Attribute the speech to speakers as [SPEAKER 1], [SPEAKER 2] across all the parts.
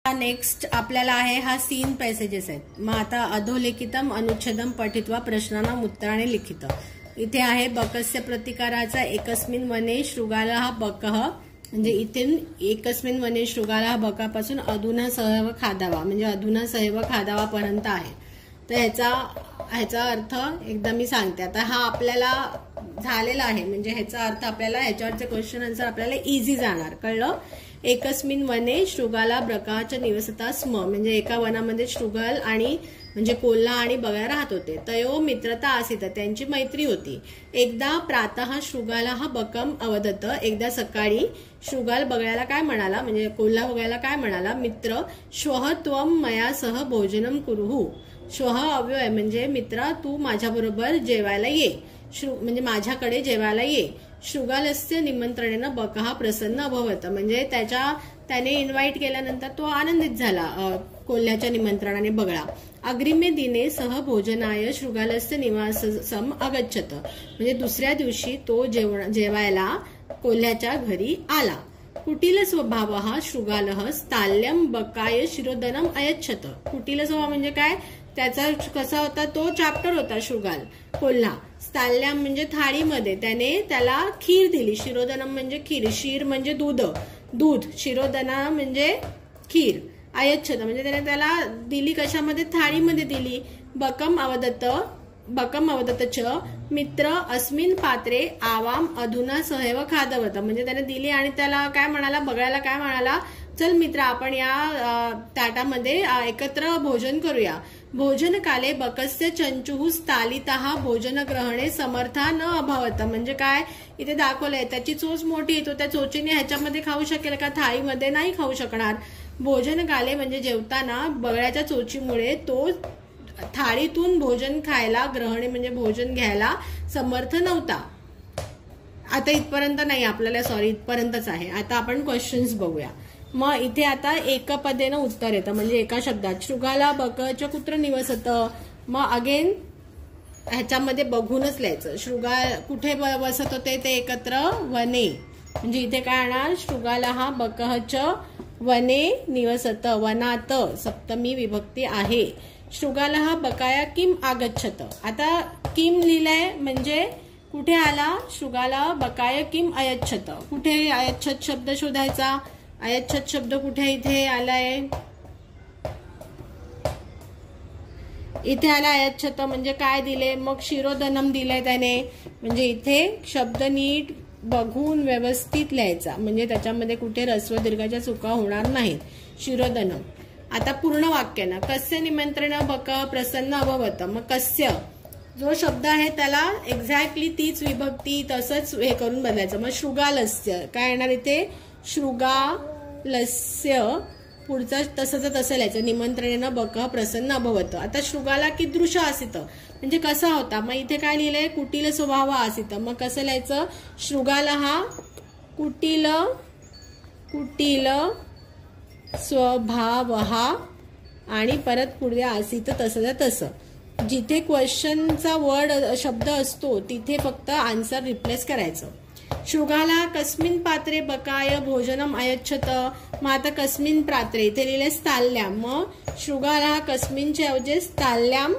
[SPEAKER 1] Next आपल्याला आहे हा सीन पॅसेजेस आहेत. मग आता अधोलिखितम अनुच्छेदम पठित्वा प्रश्नानाम उत्तराने लिखित. इथे आहे बकस्य प्रतिकाराचा एकस्मिन वने शृगालः बकः, म्हणजे इथे एकस्मिन वने शृगालः बकापासून अधुना सहैव खादावा, म्हणजे अधुना सहैव खादावा पर्यंत आहे. तर ह्याचा अर्थ एकदा मी सांगते. आता हा आपल्याला झालेला आहे, म्हणजे ह्याचा अर्थ आपल्याला ह्याच्यावरचे क्वेश्चन आन्सर आपल्याला इझी जाणार. कळलं? एकस्मिन वने शृगाला बकाच निवसता स्म, म्हणजे एका वनामध्ये शृगाल आणि म्हणजे कोल्हा आणि बगळा राहत होते. तयो मित्रता आसीत, त्यांची मैत्री होती. एकदा प्रातः शृगाला बकम अवदत, एकदा सकाळी शृगाल बगळ्याला काय म्हणाला, म्हणजे कोल्हा बगळ्याला काय म्हणाला, मित्र श्वः त्वम मया सह भोजनम कुरुहु. श्वः अव्यय म्हणजे मित्रा तू माझ्याबरोबर जेवायला ये, म्हणजे माझ्याकडे जेवायला ये. शृगालस्य निमंत्रणेनं बकः प्रसन्न अभवत, म्हणजे त्याने इन्व्हाइट केल्यानंतर तो आनंदित झाला कोल्ह्याच्या निमंत्रणाने बगळा. अग्रिमे दिने सह भोजनाय शृगालस्य निवासम अगच्छत, म्हणजे दुसऱ्या दिवशी तो जेवायला कोल्ह्याच्या घरी आला. कुटील स्वभावः शृगालः स्थाल्यम बकाय शिरोदनम अयच्छत. कुटील स्वभाव म्हणजे काय, त्याचा कसा होता, तो चॅप्टर होता शृगाल कोल्हा. स्थाल्याम म्हणजे थाळीमध्ये त्याने त्याला खीर दिली. शिरोदनम म्हणजे खीर, शीर म्हणजे दूध, शिरोदना म्हणजे खीर. अयच्छत म्हणजे त्याने त्याला दिली कशामध्ये, थाळीमध्ये दिली. बकम अवदत्त च मित्र अस्मिन पात्रे आवाम अधुना सहैव खादवत, म्हणजे त्याने दिली आणि त्याला काय म्हणाला, बगळ्याला काय म्हणाला, चल मित्र आपण या ताटामध्ये एकत्र भोजन करूया. भोजन काले बकस्य चंचुः स्थालितः भोजन ग्रहणे समर्था न अभवत, म्हणजे काय इथे दाखवलंय, त्याची चोच मोठी आहे, तो त्या चोचीने ह्याच्यामध्ये खाऊ शकेल का, थाळीमध्ये नाही खाऊ शकणार. भोजन काले म्हणजे जेवताना बगळ्याच्या चोचीमुळे तो थाळीतून भोजन खायला, ग्रहणे म्हणजे भोजन घ्यायला समर्थ नव्हता. आता इथपर्यंत नाही आपल्याला, सॉरी इथपर्यंतच आहे. आता आपण क्वेश्चन्स बघूया. मग इथे आता एकपदेनं उत्तर येतं, म्हणजे एका शब्दात शृगाला बकच कुत्र निवसत. मग अगेन ह्याच्यामध्ये बघूनच लिहायचं. शृगाल कुठे वसत होते, ते एकत्र वने, म्हणजे इथे काय आणणार, शृगाला हा बकच वने निवसत, वनात सप्तमी विभक्ती आहे. शृगाला हा बकाया किम आगच्छत. आता किम लिहिलंय म्हणजे कुठे आला, शृगाला बकाय किम अयच्छत. कुठे अयच्छत शब्द शोधायचा, अयच्छत शब्द कुठे इथे आलाय, इथे आला अयच्छत म्हणजे काय दिले, मग शिरोधनम दिलंय त्याने, म्हणजे इथे शब्द नीट बघून व्यवस्थित लिहायचा, म्हणजे त्याच्यामध्ये कुठे ऱ्हस्व दीर्घाच्या चुका होणार नाहीत. शिरोधनम. आता पूर्ण वाक्य ना, कस्य निमंत्रण बक प्रसन्न अभवत. मग कस्य जो शब्द आहे त्याला एक्झॅक्टली तीच विभक्ती तसंच हे करून बदलायचं. मग शृगालस्य काय येणार इथे, शृगालस्य पुढचं तसंच तसं लिहायचं. निमंत्रणेनं बक प्रसन्न अभवत. आता शृगाला कीदृश आसीत म्हणजे कसा होता, मग इथे काय लिहिलंय, कुटील स्वभाव आसीत. मग कसं लिहायचं, शृगाल हा कुटील स्वभाव आणि परत पुढे आसीत तसं. जिथे क्वेश्चनचा वर्ड शब्द असतो तिथे फक्त आन्सर रिप्लेस करायचं. शृगाला कस्मिन पात्रे बकाय भोजनम अयच्छत. मग आता कस्मिन पात्रे इथे लिहिले स्थाल्याम, मग शृगाला कस्मिनच्या ऐवजी स्थाल्याम,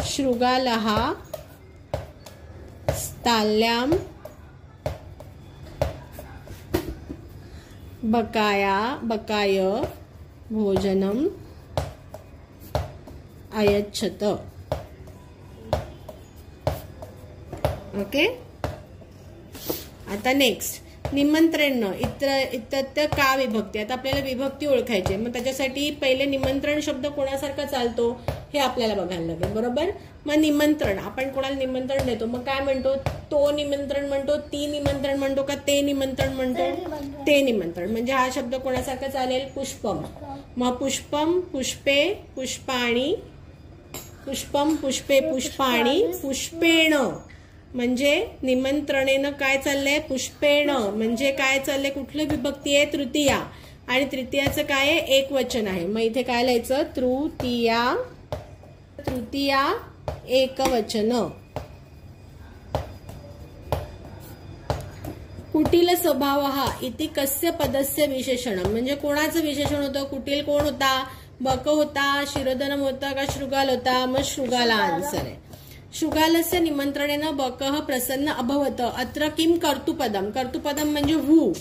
[SPEAKER 1] शृगाला स्थाल्याम बकाय भोजनम अयच्छत. ओके. आता नेक्स्ट निमंत्रण इत्यत्य का विभक्ती. आता आपल्याला विभक्ती ओळखायची, मग त्याच्यासाठी पहिले निमंत्रण शब्द कोणासारखा चालतो हे आपल्याला बघायला लागेल, बरोबर. मग निमंत्रण आपण कोणाला निमंत्रण देतो, मग काय म्हणतो, तो निमंत्रण म्हणतो, ती निमंत्रण म्हणतो का ते निमंत्रण म्हणतो, ते निमंत्रण. म्हणजे हा शब्द कोणासारखा चालेल, पुष्पम. मग पुष्पम पुष्पे पुष्पाणी, पुष्पम पुष्पे पुष्पाणी पुष्पेण, म्हणजे निमंत्रणेनं काय चाललंय, पुष्पेण म्हणजे काय चाललंय, कुठली विभक्ती आहे, तृतीया, आणि तृतीयाचं काय आहे, एक वचन आहे. मग इथे काय लिहायचं, तृतीया एक वचन. कुटील स्वभावः इति कस्य पदस्य विशेषणम, म्हणजे कोणाचं विशेषण होतं? कुटील कोण होता? बक होता, शिरोधनम होता का शृगाल होता? मग शृगाला आन्सर आहे. शृगालस्य निमंत्रणेन बकः प्रसन्न अभवत अत्र किम कर्तुपदम. कर्तुपदम म्हणजे हू.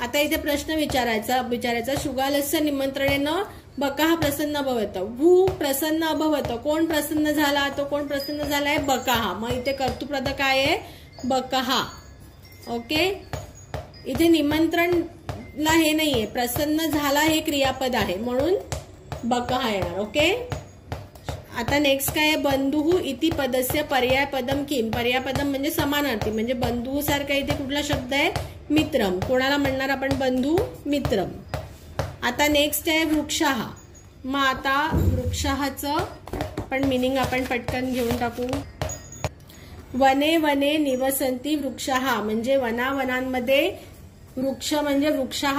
[SPEAKER 1] आता इथे प्रश्न विचारायचा शृगालस्य निमंत्रणेन बकः प्रसन्न अभवत. हू प्रसन्न अभवत, कोण प्रसन्न झाला? तो कोण प्रसन्न झालाय? बकः. मग इथे कर्तुपद काय आहे? बकः. ओके. इथे निमंत्रणला हे नाहीये, प्रसन्न झाला हे क्रियापद आहे म्हणून बकः येणार. ओके. आता नेक्स्ट काय आहे? बंधुः इति पदस्य पर्यायपदम किम. पर्यायपदम म्हणजे समानार्थी, म्हणजे बंधू सारखा इथे कुठला शब्द आहे? मित्रम. कोणाला म्हणणार आपण? बंधू, मित्रम. आता नेक्स्ट आहे वृक्षः. मग आता वृक्षाचं पण मिनिंग आपण पटकन घेऊन टाकू. वने वने निवसंती वृक्षः, म्हणजे वनावनांमध्ये वृक्ष म्हणजे वृक्षः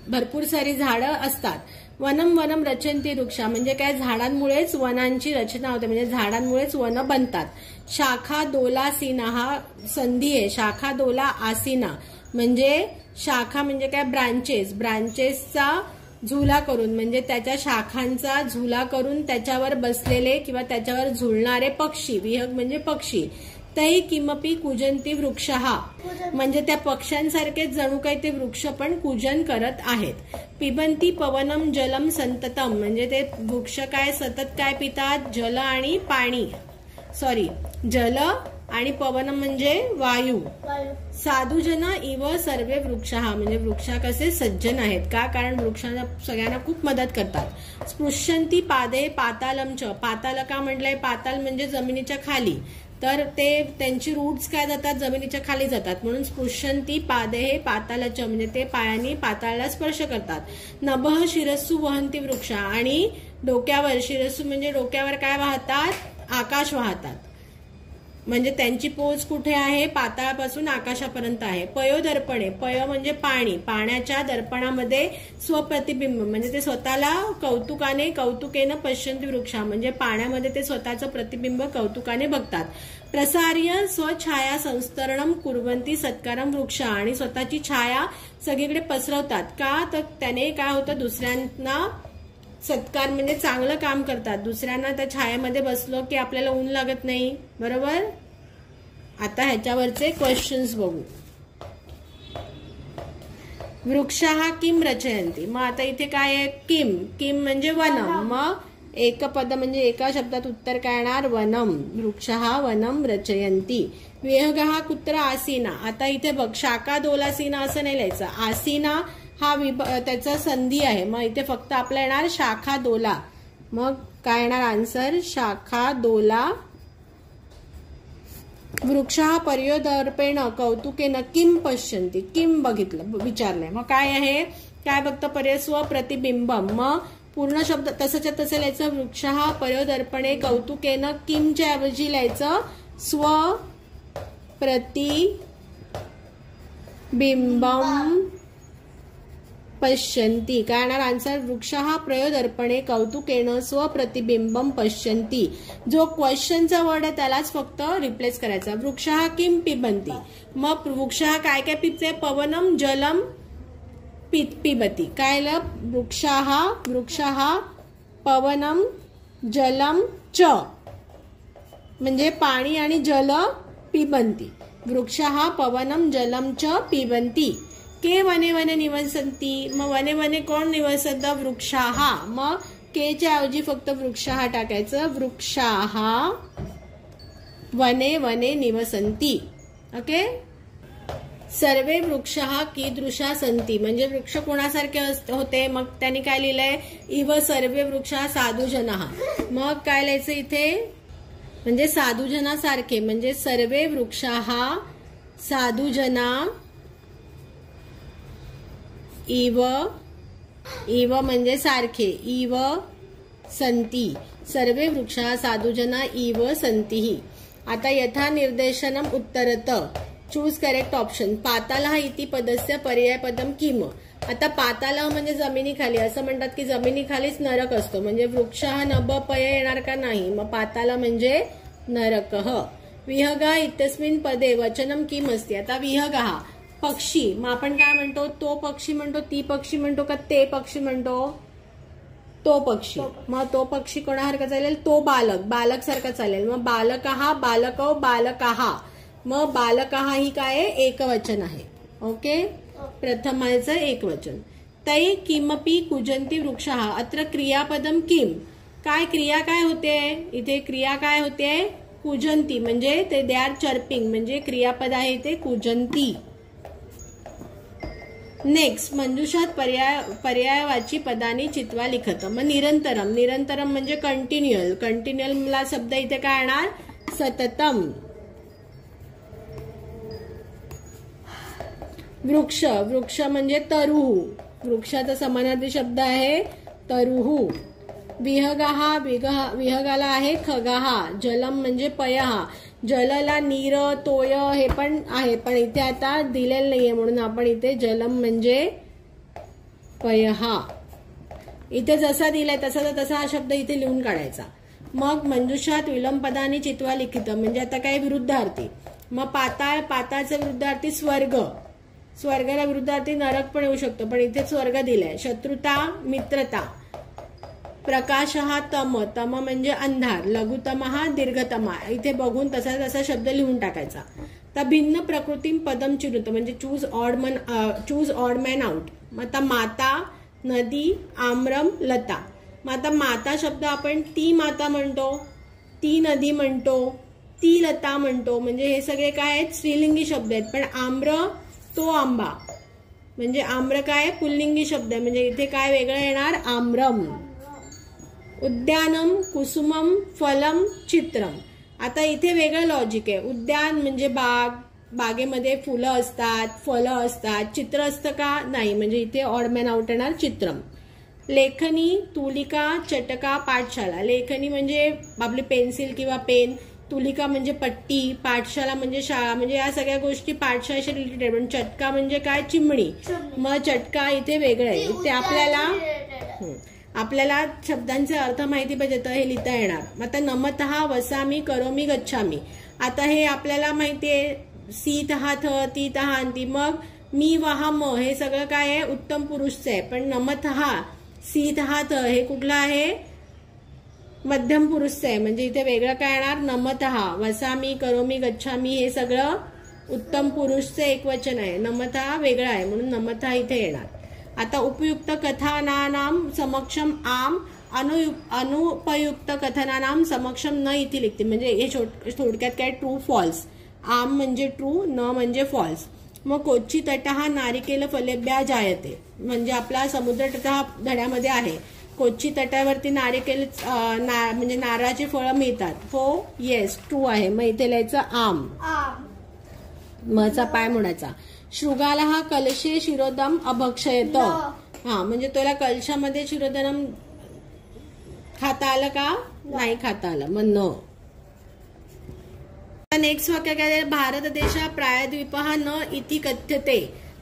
[SPEAKER 1] भरपूर सारी झाडं असतात. वनम वनम रचंती वृक्षा, म्हणजे काय? झाडांमुळेच वनांची रचना होते, म्हणजे झाडांमुळेच वन बनतात. शाखा दोलासीना हा संधी आहे. शाखा दोला आसीना म्हणजे शाखा म्हणजे काय? ब्रांचेस. ब्रांचेसचा झुला करून म्हणजे त्याच्या शाखांचा झुला करून त्याच्यावर बसलेले किंवा त्याच्यावर झुलणारे पक्षी. विहग म्हणजे पक्षी. तै किमपि कुजंती वृक्षः, म्हणजे त्या पक्ष्यांसारखेच जणू काही ते वृक्ष पण पूजन करत आहेत. पिबंती पवनम जलम संततम, म्हणजे ते वृक्ष काय? सतत काय पितात? जल आणि पाणी. जल आणि पवनम म्हणजे वायू. साधुजन इव सर्वे वृक्षः, म्हणजे वृक्ष कसे? सज्जन आहेत. का? कारण वृक्षांना सगळ्यांना खूप मदत करतात. स्पृश्यंती पादे पातालम च. पाताल का म्हटलंय? पाताल म्हणजे जमिनीच्या खाली, तर ते त्यांची रूट्स काय जातात? जमिनीच्या खाली जातात, म्हणून स्पृश्यंती पादे हे पातालच, म्हणजे ते पायाने पाताळाला स्पर्श करतात. नभः शिरस्सु वहंती वृक्ष, आणि डोक्यावर शिरस्सु म्हणजे डोक्यावर काय वाहतात? आकाश वाहतात. म्हणजे त्यांची पोच कुठे आहे? पाताळापासून आकाशापर्यंत आहे. पयोदर्पणे, पय म्हणजे पाणी, पाण्याच्या दर्पणामध्ये स्वप्रतिबिंब, म्हणजे ते स्वतःला कौतुकेनं पश्यंती वृक्षा, म्हणजे पाण्यामध्ये ते स्वतःचं प्रतिबिंब कौतुकाने बघतात. प्रसार्य स्वछाया संस्तरणम कुर्वंती सत्कारम वृक्ष, आणि स्वतःची छाया सगळीकडे पसरवतात. का? तर त्याने काय होतं? दुसऱ्यांना सत्कार म्हणजे चांगलं काम करतात. दुसऱ्यांना त्या छायामध्ये बसलो की आपल्याला ऊन लागत नाही. बरोबर. आता ह्याच्यावरचे क्वेश्चन्स बघू. वृक्षः किम रचयन्ति. मग आता इथे काय आहे? किम. किम म्हणजे वनम. मग एकपद म्हणजे एका शब्दात उत्तर काय येणार? वनम. वृक्षः वनम रचयन्ति. विहगः कुत्र आसीना. आता इथे बघ, शाखा दोलासीना असं नाही लिहायचं. आसीना हा त्याचा संधी आहे. मग इथे फक्त आपला येणार शाखा दोला. मग काय येणार आन्सर? शाखा दोला. वृक्षः पर्योदर्पेण कौतुकेन किम पश्यन्ति. किम बघितलं, विचारलंय. मग काय आहे? काय बघतं? पर्याय स्वप्रतिबिंबम. मग पूर्ण शब्द तसंच्या तसं लिहायचं. वृक्षः पर्योदर्पणे कौतुकेन किमच्या ऐवजी लिहायचं स्वप्रतिबिंबम पश्यन्ति. काय येणार आन्सर? वृक्षः प्रयोदर्पणे कौतुकेन स्वप्रतिबिंबम पश्यन्ति. जो क्वेश्चनचा वर्ड आहे त्यालाच फक्त रिप्लेस करायचा. वृक्षः किम पिबन्ति. मग वृक्षः काय काय पिते? पवनम जलम पिबती. काय? वृक्षः पवनम जलम च, म्हणजे पाणी आणि जल पिबन्ति. वृक्षः पवनम जलम च पिबन्ति. के वने वने निवसंती. मग वने वने कोण निवसत? वृक्षः. मग के च्या ऐवजी फक्त वृक्षः टाकायचं. वृक्षः वने वने निवसंती. ओके. सर्वे वृक्षः कीदृशा सन्ति, म्हणजे वृक्ष कोणासारखे होते? मग त्यांनी काय लिहिलंय? इव सर्वे वृक्षः साधुजनः. मग काय लिहायचं इथे? म्हणजे साधुजनासारखे, म्हणजे सर्वे वृक्षः साधुजना इव म्हणजे सारखे. इव संती. सर्वे वृक्षः साधुजना इव संतीः. आता यथा निर्देशनम उत्तरत. Choose correct option. पातालः इति पदस्य पर्यायपदम किम. आता पातालः म्हणजे जमिनीखाली. असं म्हणतात की जमिनीखालीच नरक असतो, म्हणजे वृक्षः नभ पय येणार का? नाही. मग पाताल म्हणजे नरकः. विहगः इत्यस्मिन् पदे वचनम किम अस्ति. आता विहगः पक्षी, मग आपण काय म्हणतो? तो पक्षी म्हणतो, ती पक्षी म्हणतो का ते पक्षी म्हणतो? तो पक्षी. मग तो पक्षी कोणासारखा चालेल? तो बालक, बालक सारखा चालेल. मग बालकः, बालकौ, बालकाः. मग बालकाः ही काय आहे? एकवचन आहे. ओके, प्रथमाचं एकवचन. तै किमपि कुजन्ति वृक्षः. अत्र क्रियापदम किम. काय क्रिया काय होते? इथे क्रिया काय होते? कुजंती, म्हणजे ते दे आर चर्पिंग, म्हणजे क्रियापद आहे ते कुजंती. नेक्स्ट, मंजुषात पर्यायवाची पदानी चित्वा लिखत. मग निरंतरम, निरंतरम म्हणजे कंटिन्युअल. कंटिन्युअल शब्द इथे काय येणार? सततम. वृक्ष, वृक्ष म्हणजे तरुहू. वृक्षाचा समानार्थी शब्द आहे तरुहू. विहगाहा, विहगाला आहे खगाहा. जलम म्हणजे पयहा. जलला नीर, तोय हे पण आहे, पण इथे आता दिलेलं नाहीये म्हणून आपण इथे जलम म्हणजे पयहा. इथे जसा दिलाय तसा हा शब्द इथे लिहून काढायचा. मग मंजुषात विलंबपदानी चित्वा लिखित म्हणजे आता काय? विरुद्धार्थी. मग पाताळ, पाताळचा विरुद्धार्थी स्वर्ग. स्वर्गाला विरुद्धार्थी नरक पण येऊ शकतो, पण इथे स्वर्ग दिलाय. शत्रुता, मित्रता. प्रकाश हा तम, तम म्हणजे अंधार. लघुतम हा दीर्घतमा. इथे बघून तसा शब्द लिहून टाकायचा. तर भिन्न प्रकृती पदम चिरुत म्हणजे चूज ऑड मॅन आउट. मग आता माता, नदी, आम्रम, लता. मग आता माता शब्द आपण ती माता म्हणतो, ती नदी म्हणतो, ती लता म्हणतो, म्हणजे हे सगळे काय आहेत? स्त्रीलिंगी शब्द आहेत. पण आम्र, तो आंबा म्हणजे आम्र काय? पुल्लिंगी शब्द आहे, म्हणजे इथे काय वेगळं येणार? आम्रम. उद्यानम, कुसुमम, फलम, चित्रम. आता इथे वेगळं लॉजिक आहे. उद्यान म्हणजे बाग, बागेमध्ये फुलं असतात, फळं असतात. चित्र असतं का? नाही, म्हणजे इथे ऑड मॅन आउट येणार चित्रम. लेखनी, तुलिका, चटका, पाठशाला. लेखनी म्हणजे आपली पेन्सिल किंवा पेन. तुलिका म्हणजे पट्टी. पाठशाला म्हणजे शाळा. म्हणजे या सगळ्या गोष्टी पाठशाळेशी रिलेटेड. पण चटका म्हणजे काय? चिमणी. मग चटका इथे वेगळं आहे. इथे आपल्याला शब्दांचे अर्थ माहिती पाहिजे तर हे लिहिता येणार. आता नमतः, वसामी, करोमी, गच्छामी. आता हे आपल्याला माहितीये. सीतः, थ, तीतः, अंती. मग मी, वहा, म हे सगळं काय आहे? उत्तम पुरुषचं आहे. पण नमतः, सीतः, थ हे कुठलं आहे? मध्यम पुरुषचं आहे. म्हणजे इथे वेगळं काय येणार? नमतः. वसामी, करोमी, गच्छामी हे सगळं उत्तम पुरुषचं एकवचन आहे. नमतः वेगळं आहे म्हणून नमतः इथे येणार. आता उपयुक्त कथानानाम समक्षम आम, अनुपयुक्त कथनानाम समक्षम न इथे लिखते. म्हणजे हे थोडक्यात काय? True, false. आम म्हणजे ट्रू, न म्हणजे फॉल्स. मग कोची तटः नारिकेल फलेभ्या जायते. म्हणजे आपला समुद्र तट हा धड्यामध्ये आहे. कोची तटावरती नारिकेल म्हणजे नारळाची फळं मिळतात. हो, येस, ट्रू आहे. मग इथे लिहायचं आम. मचा पाय म्हणायचा. शृगाला हा कलशे शिरोदम अभक्षयत. हा, म्हणजे तुला कलशामध्ये शिरोदनम खाता आलं का? नाही खाता आलं, मग न. नेक्स्ट वाक्य काय? भारत देशा प्रायद्वीप हा न इति कथ्यते.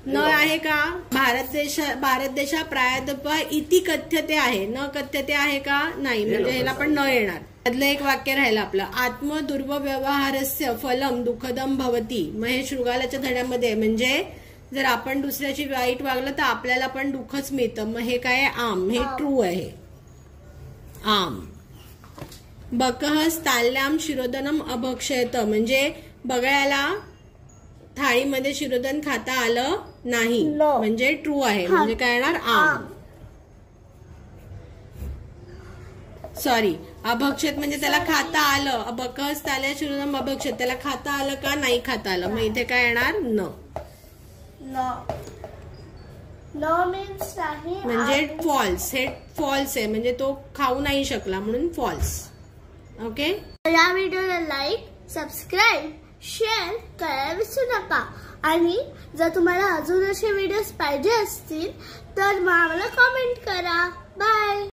[SPEAKER 1] न आहे का? भारत देशा प्रायद्वीप इति कथ्यते आहे. न कथ्यते आहे का? नाही, म्हणजे ह्याला पण न येणार. त्यातलं एक वाक्य राहिलं आपलं. आत्म दुर्व्यवहारस्य फलम दुःखदम भवती. मग हे शृगालाच्या धड्यामध्ये म्हणजे जर आपण दुसऱ्याची वाईट वागलं तर आपल्याला पण दुःखच मिळतं. मग हे काय? आम. हे ट्रू आहे. आम. बकः स्थाल्याम शिरोदनम अभक्षयत. म्हणजे बगळ्याला थाळीमध्ये शिरोदन खाता आलं नाही, म्हणजे ट्रू आहे. म्हणजे काय येणार? आम. सॉरी, अभक्षित म्हणजे त्याला खाता आलं. बकः स्थाल्या शिरोदनम अभक्षित. त्याला खाता आलं का? नाही खाता आलं. मग इथे काय येणार? न. म्हणजे फॉल्स. हे फॉल्स आहे, म्हणजे तो खाऊ नाही शकला म्हणून फॉल्स. ओके.
[SPEAKER 2] या व्हिडिओला लाईक, सबस्क्राईब, शेअर करायला विसरू नका. आणि जर तुम्हाला अजून असे व्हिडिओज पाहिजे असतील तर मला कमेंट करा. बाय.